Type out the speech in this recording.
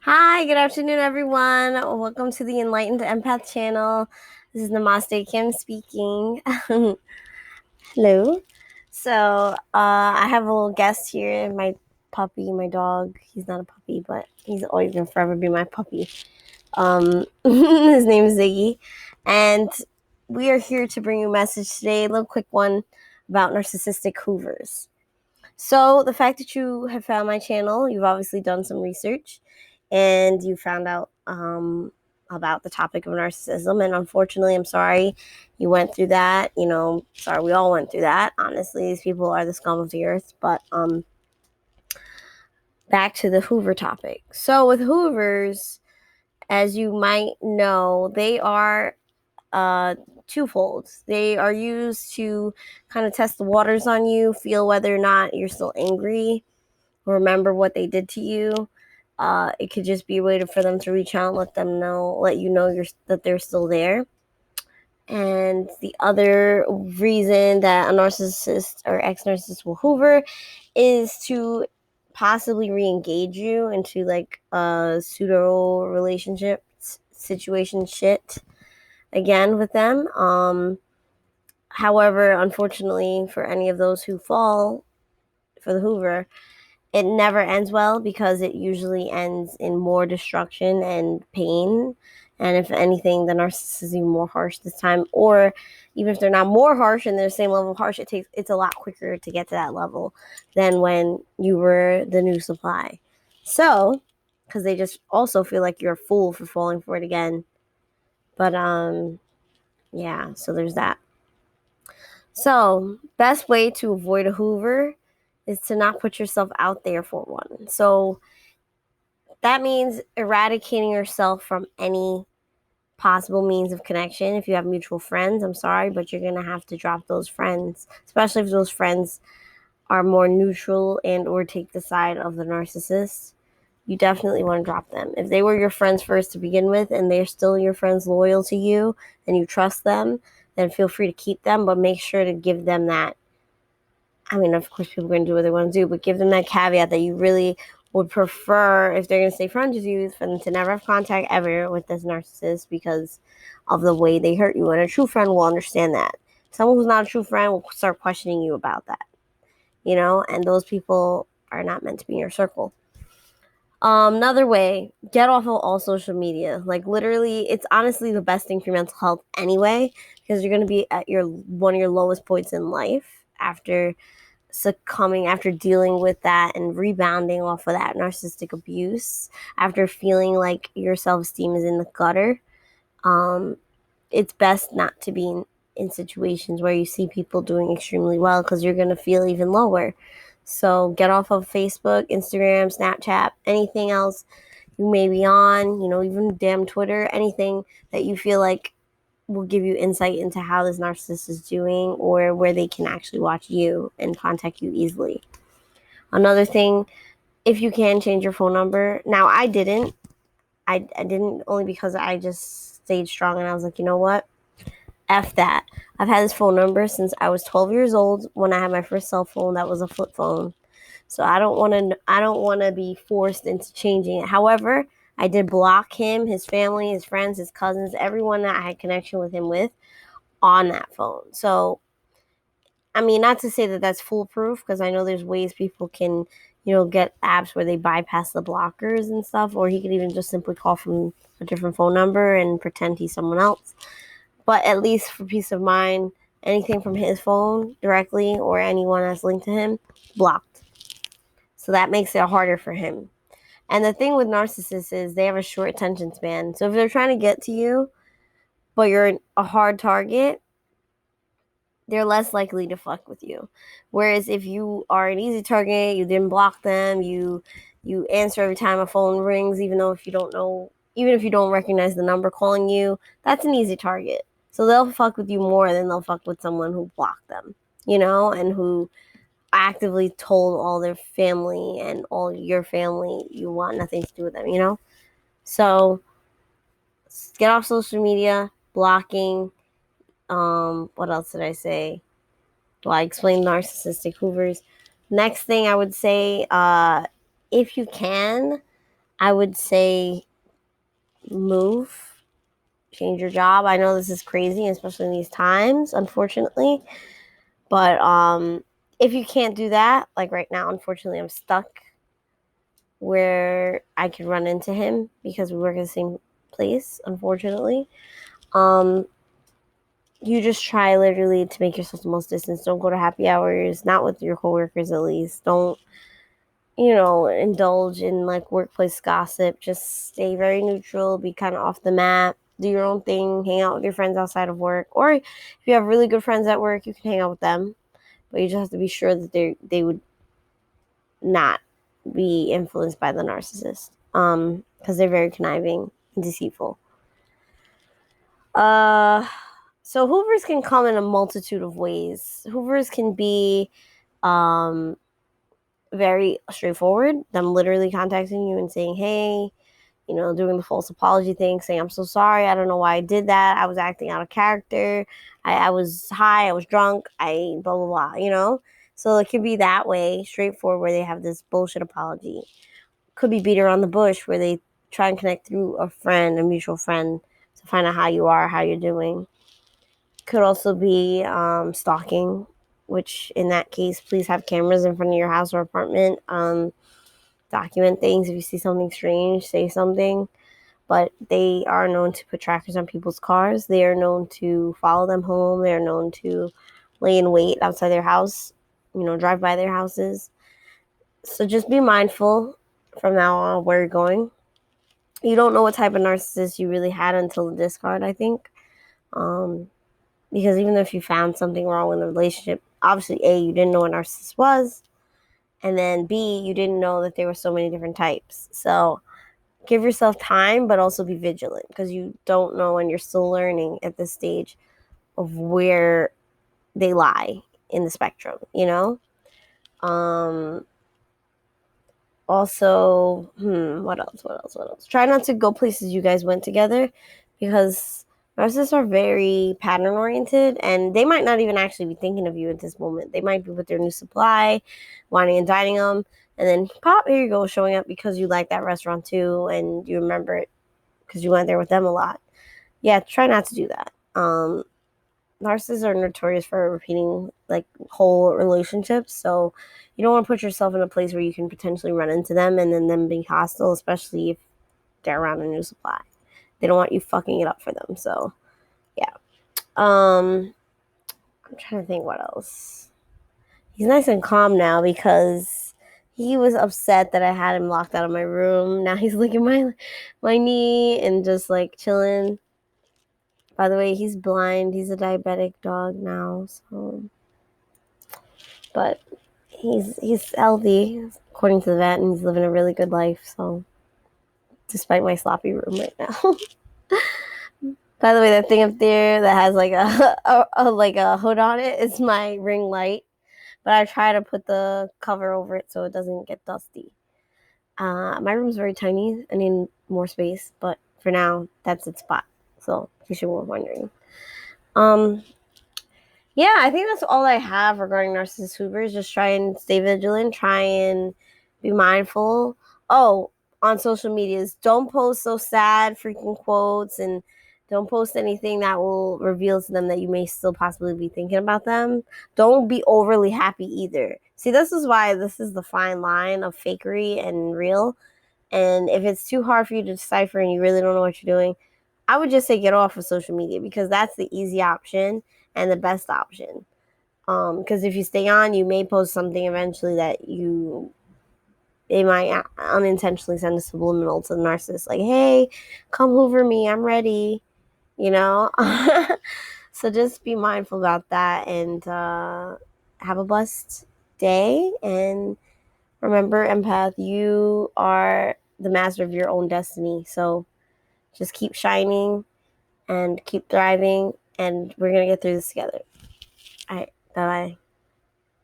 Hi, good afternoon, everyone. Welcome to the Enlightened Empath channel. This is Namaste Kim speaking. Hello. I have a little guest here, my puppy, my dog. He's not a puppy, but he's always going to forever be my puppy. His name is Ziggy. And we are here to bring you a message today, a little quick one about narcissistic Hoovers. So the fact that you have found my channel, you've obviously done some research and you found out about the topic of narcissism. And unfortunately, I'm sorry you went through that. Sorry, we all went through that. Honestly, these people are the scum of the earth. But back to the Hoover topic. So with Hoovers, as you might know, they are twofold. They are used to kind of test the waters on you, feel whether or not you're still angry, remember what they did to you. It could just be a way for them to reach out and let you know that they're still there. And the other reason that a narcissist or ex-narcissist will hoover is to possibly re-engage you into like a pseudo relationship situation shit again with them. However, unfortunately, for any of those who fall for the hoover, it never ends well because it usually ends in more destruction and pain. And if anything, the narcissist is even more harsh this time. Or even if they're not more harsh and they're the same level of harsh, it's a lot quicker to get to that level than when you were the new supply. So, because they just also feel like you're a fool for falling for it again. But yeah, so there's that. So, best way to avoid a hoover is to not put yourself out there for one. So, that means eradicating yourself from any possible means of connection. If you have mutual friends, I'm sorry, but you're going to have to drop those friends, especially if those friends are more neutral and or take the side of the narcissist. You definitely want to drop them. If they were your friends first to begin with and they're still your friends loyal to you and you trust them, then feel free to keep them, but make sure to give them that. I mean, of course, people are going to do what they want to do, but give them that caveat that you really would prefer, if they're going to stay friends with you, for them to never have contact ever with this narcissist because of the way they hurt you. And a true friend will understand that. Someone who's not a true friend will start questioning you about that, and those people are not meant to be in your circle. Another way, get off of all social media. Like literally, it's honestly the best thing for your mental health anyway, because you're going to be at one of your lowest points in life after dealing with that and rebounding off of that narcissistic abuse, after feeling like your self-esteem is in the gutter. It's best not to be in situations where you see people doing extremely well, because you're going to feel even lower. So get off of Facebook, Instagram, Snapchat, anything else you may be on, even damn Twitter, anything that you feel like will give you insight into how this narcissist is doing or where they can actually watch you and contact you easily. Another thing, if you can, change your phone number. Now, I didn't. I didn't, only because I just stayed strong and I was like, you know what? F that. I've had this phone number since I was 12 years old when I had my first cell phone that was a flip phone. So I don't want to be forced into changing it. However, I did block him, his family, his friends, his cousins, everyone that I had connection with him with on that phone. So, I mean, not to say that that's foolproof, because I know there's ways people can, get apps where they bypass the blockers and stuff, or he could even just simply call from a different phone number and pretend he's someone else. But at least for peace of mind, anything from his phone directly or anyone that's linked to him, blocked. So that makes it harder for him. And the thing with narcissists is they have a short attention span. So if they're trying to get to you, but you're a hard target, they're less likely to fuck with you. Whereas if you are an easy target, you didn't block them, you answer every time a phone rings, even if you don't recognize the number calling you, that's an easy target. So they'll fuck with you more than they'll fuck with someone who blocked them, and who actively told all their family and all your family you want nothing to do with them, So get off social media, blocking. What else did I say? Well, I explained narcissistic Hoovers. Next thing I would say, if you can, I would say move, change your job. I know this is crazy, especially in these times, unfortunately. But if you can't do that, like right now, unfortunately, I'm stuck where I could run into him because we work in the same place, unfortunately. Um, you just try literally to make yourself the most distance. Don't go to happy hours, not with your coworkers at least. Don't, indulge in like workplace gossip. Just stay very neutral, be kind of off the map, do your own thing, hang out with your friends outside of work. Or if you have really good friends at work, you can hang out with them. But you just have to be sure that they would not be influenced by the narcissist. Because they're very conniving and deceitful. So Hoovers can come in a multitude of ways. Hoovers can be very straightforward. Them literally contacting you and saying, hey, doing the false apology thing, saying, I'm so sorry. I don't know why I did that. I was acting out of character. I was high. I was drunk. I blah, blah, blah, So it could be that way, straightforward, where they have this bullshit apology. Could be beat around the bush, where they try and connect through a mutual friend, to find out how you are, how you're doing. Could also be stalking, which in that case, please have cameras in front of your house or apartment. Document things. If you see something strange, say something. But they are known to put trackers on people's cars. They are known to follow them home. They are known to lay in wait outside their house, drive by their houses. So just be mindful from now on where you're going. You don't know what type of narcissist you really had until the discard, I think. Because even if you found something wrong in the relationship, obviously, A, you didn't know what narcissist was. And then B, you didn't know that there were so many different types. So give yourself time, but also be vigilant, because you don't know, and you're still learning at this stage of where they lie in the spectrum, Also, what else? Try not to go places you guys went together, because narcissists are very pattern oriented, and they might not even actually be thinking of you at this moment. They might be with their new supply, whining and dining them, and then pop, here you go, showing up because you like that restaurant too, and you remember it because you went there with them a lot. Yeah, try not to do that. Narcissists are notorious for repeating like whole relationships, so you don't want to put yourself in a place where you can potentially run into them and then them being hostile, especially if they're around a new supply. They don't want you fucking it up for them. So yeah. I'm trying to think what else. He's nice and calm now because he was upset that I had him locked out of my room. Now he's licking my knee and just like chilling. By the way, he's blind. He's a diabetic dog now, so. But he's healthy according to the vet, and he's living a really good life. So, despite my sloppy room right now. By the way, that thing up there that has like a hood on it is my ring light, but I try to put the cover over it so it doesn't get dusty. My room's very tiny. I need more space, but for now, that's its spot. So, in case you were wondering. Yeah, I think that's all I have regarding narcissist Hoovers. Just try and stay vigilant. Try and be mindful. Oh, on social medias, don't post so sad freaking quotes, and don't post anything that will reveal to them that you may still possibly be thinking about them. Don't be overly happy either. See, this is why this is the fine line of fakery and real. And if it's too hard for you to decipher and you really don't know what you're doing, I would just say get off of social media, because that's the easy option and the best option. Because if you stay on, you may post something eventually that they might unintentionally send a subliminal to the narcissist, like, hey, come hoover me, I'm ready, So just be mindful about that, and have a blessed day. And remember, empath, you are the master of your own destiny. So just keep shining and keep thriving, and we're going to get through this together. All right, bye-bye.